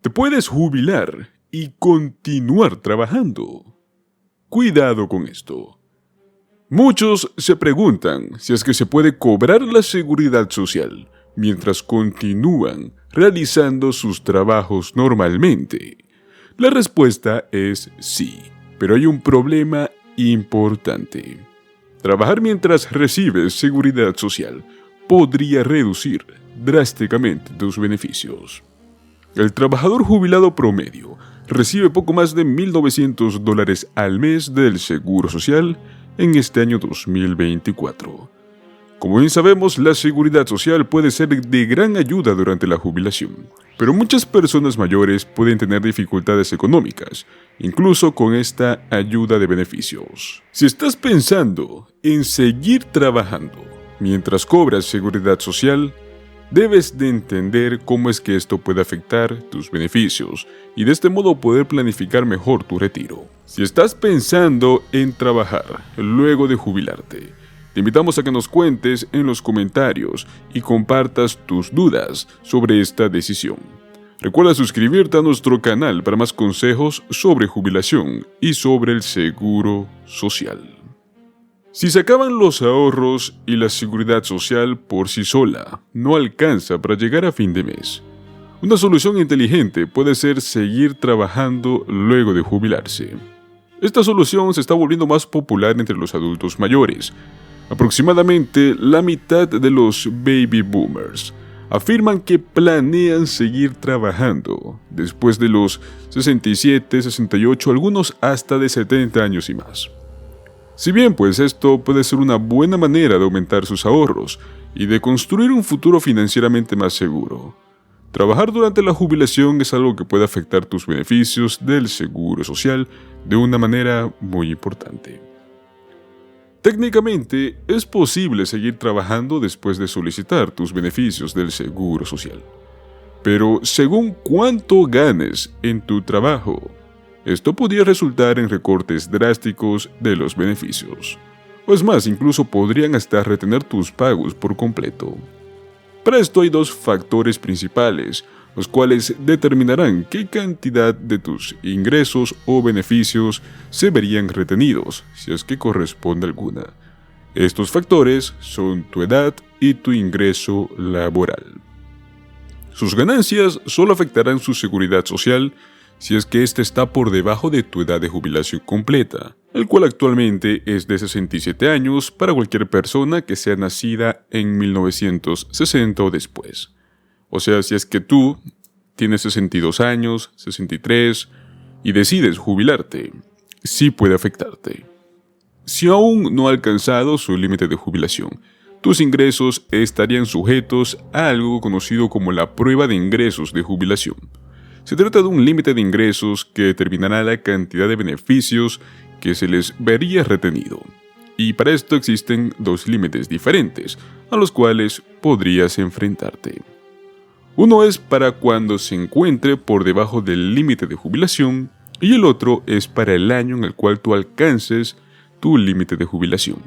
Te puedes jubilar y continuar trabajando. Cuidado con esto. Muchos se preguntan si es que se puede cobrar la seguridad social mientras continúan realizando sus trabajos normalmente. La respuesta es sí, pero hay un problema importante. Trabajar mientras recibes seguridad social podría reducir drásticamente tus beneficios. El trabajador jubilado promedio recibe poco más de $1,900 al mes del Seguro Social en este año 2024. Como bien sabemos, la seguridad social puede ser de gran ayuda durante la jubilación, pero muchas personas mayores pueden tener dificultades económicas, incluso con esta ayuda de beneficios. Si estás pensando en seguir trabajando mientras cobras seguridad social, debes de entender cómo es que esto puede afectar tus beneficios y de este modo poder planificar mejor tu retiro. Si estás pensando en trabajar luego de jubilarte, te invitamos a que nos cuentes en los comentarios y compartas tus dudas sobre esta decisión. Recuerda suscribirte a nuestro canal para más consejos sobre jubilación y sobre el seguro social. Si se acaban los ahorros y la seguridad social por sí sola no alcanza para llegar a fin de mes, una solución inteligente puede ser seguir trabajando luego de jubilarse. Esta solución se está volviendo más popular entre los adultos mayores. Aproximadamente la mitad de los baby boomers afirman que planean seguir trabajando después de los 67, 68, algunos hasta de 70 años y más. Si bien pues esto puede ser una buena manera de aumentar sus ahorros y de construir un futuro financieramente más seguro, trabajar durante la jubilación es algo que puede afectar tus beneficios del seguro social de una manera muy importante. Técnicamente, es posible seguir trabajando después de solicitar tus beneficios del seguro social, pero según cuánto ganes en tu trabajo, esto podría resultar en recortes drásticos de los beneficios. O es más, incluso podrían hasta retener tus pagos por completo. Para esto hay dos factores principales, los cuales determinarán qué cantidad de tus ingresos o beneficios se verían retenidos, si es que corresponde alguna. Estos factores son tu edad y tu ingreso laboral. Sus ganancias solo afectarán su seguridad social si es que ésta está por debajo de tu edad de jubilación completa, el cual actualmente es de 67 años para cualquier persona que sea nacida en 1960 o después. O sea, si es que tú tienes 62 años, 63 y decides jubilarte, sí puede afectarte. Si aún no ha alcanzado su límite de jubilación, tus ingresos estarían sujetos a algo conocido como la prueba de ingresos de jubilación. Se trata de un límite de ingresos que determinará la cantidad de beneficios que se les vería retenido. Y para esto existen dos límites diferentes, a los cuales podrías enfrentarte. Uno es para cuando se encuentre por debajo del límite de jubilación y el otro es para el año en el cual tú alcances tu límite de jubilación.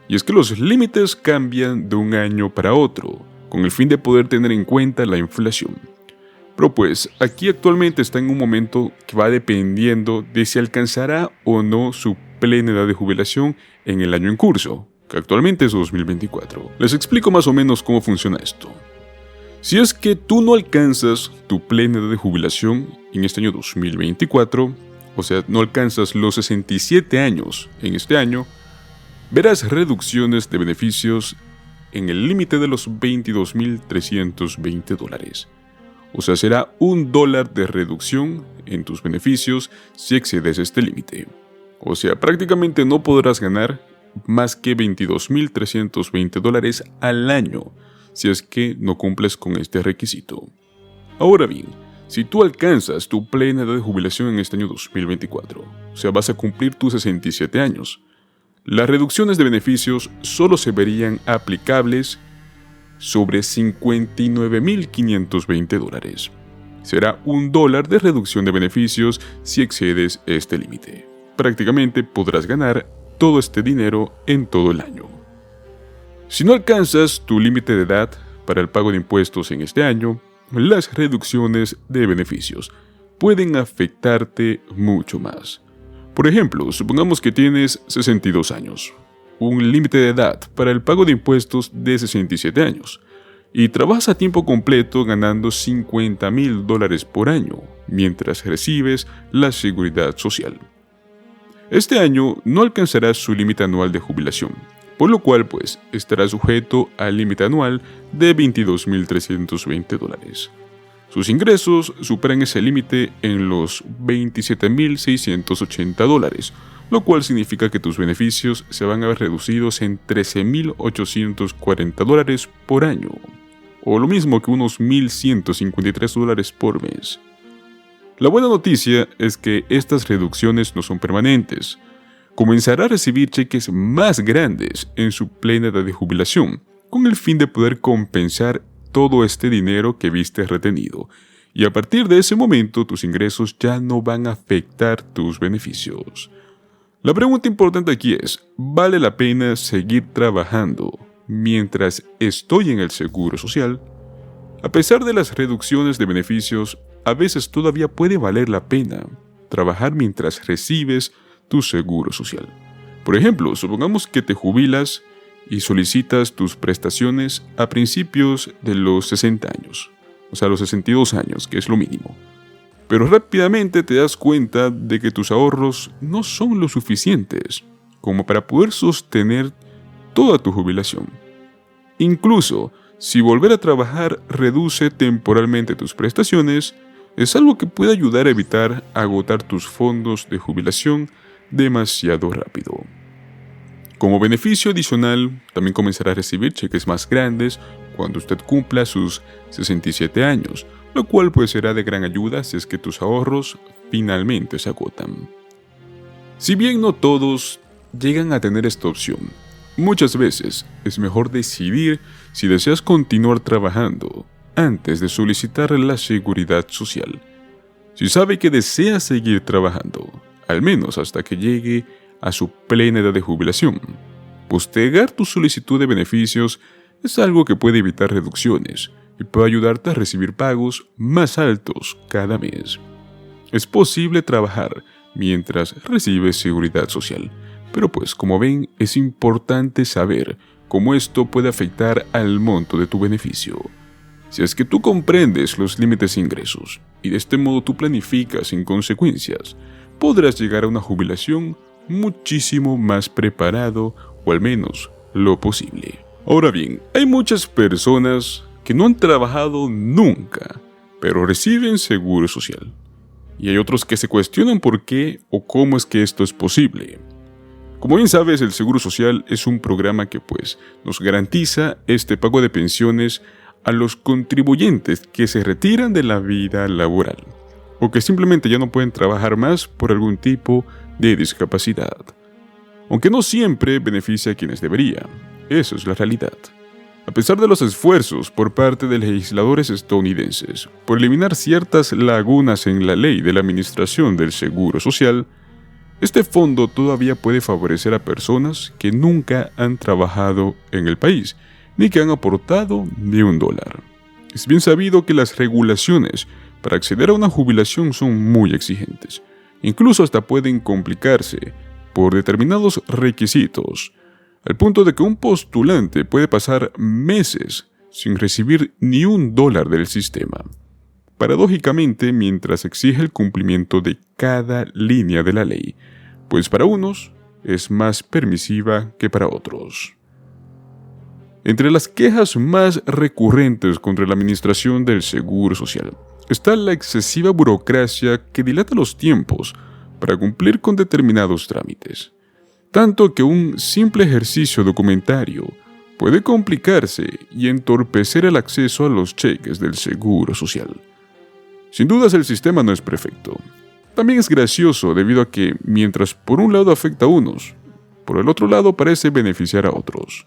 Y es que los límites cambian de un año para otro, con el fin de poder tener en cuenta la inflación. Pero pues, aquí actualmente está en un momento que va dependiendo de si alcanzará o no su plena edad de jubilación en el año en curso, que actualmente es 2024. Les explico más o menos cómo funciona esto. Si es que tú no alcanzas tu plena edad de jubilación en este año 2024, o sea, no alcanzas los 67 años en este año, verás reducciones de beneficios en el límite de los $22,320. O sea, será $1 de reducción en tus beneficios si excedes este límite. O sea, prácticamente no podrás ganar más que $22,320 al año si es que no cumples con este requisito. Ahora bien, si tú alcanzas tu plena edad de jubilación en este año 2024, o sea, vas a cumplir tus 67 años, las reducciones de beneficios solo se verían aplicables sobre $59,520. Será $1 de reducción de beneficios si excedes este límite. Prácticamente podrás ganar todo este dinero en todo el año. Si no alcanzas tu límite de edad para el pago de impuestos en este año, las reducciones de beneficios pueden afectarte mucho más. Por ejemplo, supongamos que tienes 62 años, un límite de edad para el pago de impuestos de 67 años, y trabajas a tiempo completo ganando $50,000 por año, mientras recibes la seguridad social. Este año no alcanzarás su límite anual de jubilación, por lo cual estará sujeto al límite anual de $22,320. Sus ingresos superan ese límite en los $27,680, lo cual significa que tus beneficios se van a ver reducidos en $13,840 por año, o lo mismo que unos $1,153 por mes. La buena noticia es que estas reducciones no son permanentes. Comenzará a recibir cheques más grandes en su plena edad de jubilación, con el fin de poder compensar todo este dinero que viste retenido, y a partir de ese momento tus ingresos ya no van a afectar tus beneficios. La pregunta importante aquí es, ¿vale la pena seguir trabajando mientras estoy en el seguro social? A pesar de las reducciones de beneficios, a veces todavía puede valer la pena trabajar mientras recibes tu seguro social. Por ejemplo, supongamos que te jubilas y solicitas tus prestaciones a principios de los 60 años, o sea, los 62 años, que es lo mínimo. Pero rápidamente te das cuenta de que tus ahorros no son lo suficientes como para poder sostener toda tu jubilación. Incluso, si volver a trabajar reduce temporalmente tus prestaciones, es algo que puede ayudar a evitar agotar tus fondos de jubilación demasiado rápido. Como beneficio adicional, también comenzará a recibir cheques más grandes cuando usted cumpla sus 67 años, lo cual será de gran ayuda si es que tus ahorros finalmente se agotan. Si bien no todos llegan a tener esta opción, muchas veces es mejor decidir si deseas continuar trabajando antes de solicitar la seguridad social. Si sabe que desea seguir trabajando, al menos hasta que llegue a su plena edad de jubilación, postergar tu solicitud de beneficios es algo que puede evitar reducciones y puede ayudarte a recibir pagos más altos cada mes. Es posible trabajar mientras recibes seguridad social, pero como ven, es importante saber cómo esto puede afectar al monto de tu beneficio. Si es que tú comprendes los límites de ingresos y de este modo tú planificas sin consecuencias, podrás llegar a una jubilación muchísimo más preparado, o al menos lo posible. Ahora bien, hay muchas personas que no han trabajado nunca, pero reciben seguro social. Y hay otros que se cuestionan por qué o cómo es que esto es posible. Como bien sabes, el seguro social es un programa que nos garantiza este pago de pensiones a los contribuyentes que se retiran de la vida laboral o que simplemente ya no pueden trabajar más por algún tipo de discapacidad. Aunque no siempre beneficia a quienes debería, eso es la realidad. A pesar de los esfuerzos por parte de legisladores estadounidenses por eliminar ciertas lagunas en la ley de la administración del seguro social, este fondo todavía puede favorecer a personas que nunca han trabajado en el país, ni que han aportado ni $1. Es bien sabido que las regulaciones para acceder a una jubilación son muy exigentes. Incluso hasta pueden complicarse por determinados requisitos, al punto de que un postulante puede pasar meses sin recibir ni $1 del sistema. Paradójicamente, mientras exige el cumplimiento de cada línea de la ley, para unos es más permisiva que para otros. Entre las quejas más recurrentes contra la administración del Seguro Social está la excesiva burocracia que dilata los tiempos para cumplir con determinados trámites, tanto que un simple ejercicio documentario puede complicarse y entorpecer el acceso a los cheques del Seguro Social. Sin dudas el sistema no es perfecto. También es gracioso debido a que, mientras por un lado afecta a unos, por el otro lado parece beneficiar a otros.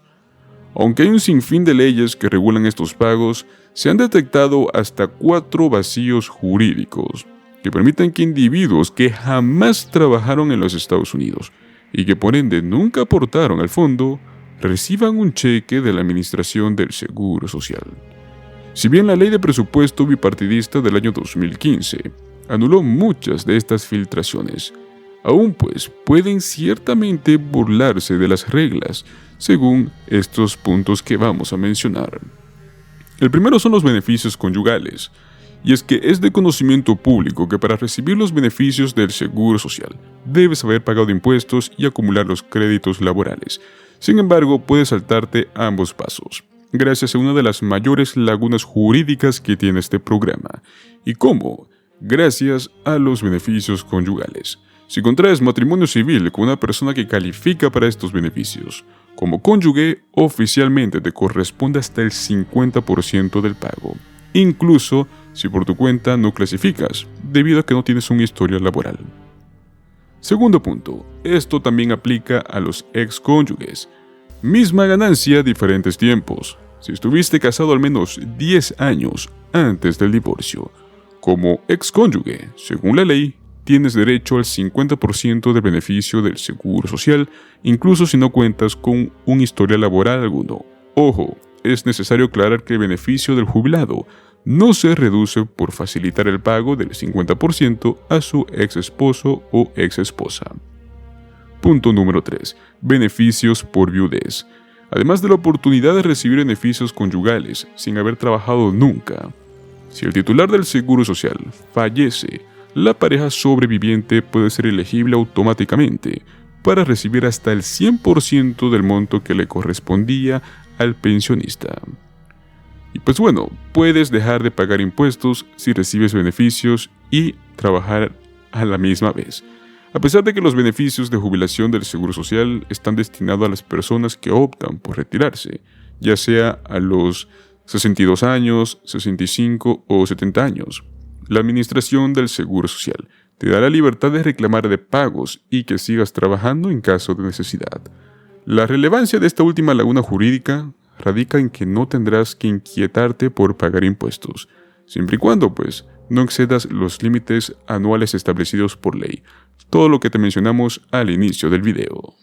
Aunque hay un sinfín de leyes que regulan estos pagos, se han detectado hasta 4 vacíos jurídicos que permiten que individuos que jamás trabajaron en los Estados Unidos y que por ende nunca aportaron al fondo, reciban un cheque de la Administración del Seguro Social. Si bien la Ley de Presupuesto Bipartidista del año 2015 anuló muchas de estas filtraciones, aún pues pueden ciertamente burlarse de las reglas según estos puntos que vamos a mencionar. El primero son los beneficios conyugales, y es que es de conocimiento público que para recibir los beneficios del Seguro Social debes haber pagado impuestos y acumular los créditos laborales. Sin embargo, puedes saltarte ambos pasos, gracias a una de las mayores lagunas jurídicas que tiene este programa. ¿Y cómo? Gracias a los beneficios conyugales. Si contraes matrimonio civil con una persona que califica para estos beneficios, como cónyuge, oficialmente te corresponde hasta el 50% del pago, incluso si por tu cuenta no clasificas, debido a que no tienes un historial laboral. Segundo punto, esto también aplica a los excónyuges. Misma ganancia, diferentes tiempos. Si estuviste casado al menos 10 años antes del divorcio, como excónyuge, según la ley, tienes derecho al 50% del beneficio del Seguro Social, incluso si no cuentas con un historial laboral alguno. Ojo, es necesario aclarar que el beneficio del jubilado no se reduce por facilitar el pago del 50% a su ex esposo o ex esposa. Punto número 3. Beneficios por viudez. Además de la oportunidad de recibir beneficios conyugales sin haber trabajado nunca, si el titular del Seguro Social fallece, la pareja sobreviviente puede ser elegible automáticamente para recibir hasta el 100% del monto que le correspondía al pensionista. Y pues bueno, puedes dejar de pagar impuestos si recibes beneficios y trabajar a la misma vez. A pesar de que los beneficios de jubilación del Seguro Social están destinados a las personas que optan por retirarse, ya sea a los 62 años, 65 o 70 años. La Administración del Seguro Social te da la libertad de reclamar de pagos y que sigas trabajando en caso de necesidad. La relevancia de esta última laguna jurídica radica en que no tendrás que inquietarte por pagar impuestos, siempre y cuando, pues, no excedas los límites anuales establecidos por ley, todo lo que te mencionamos al inicio del video.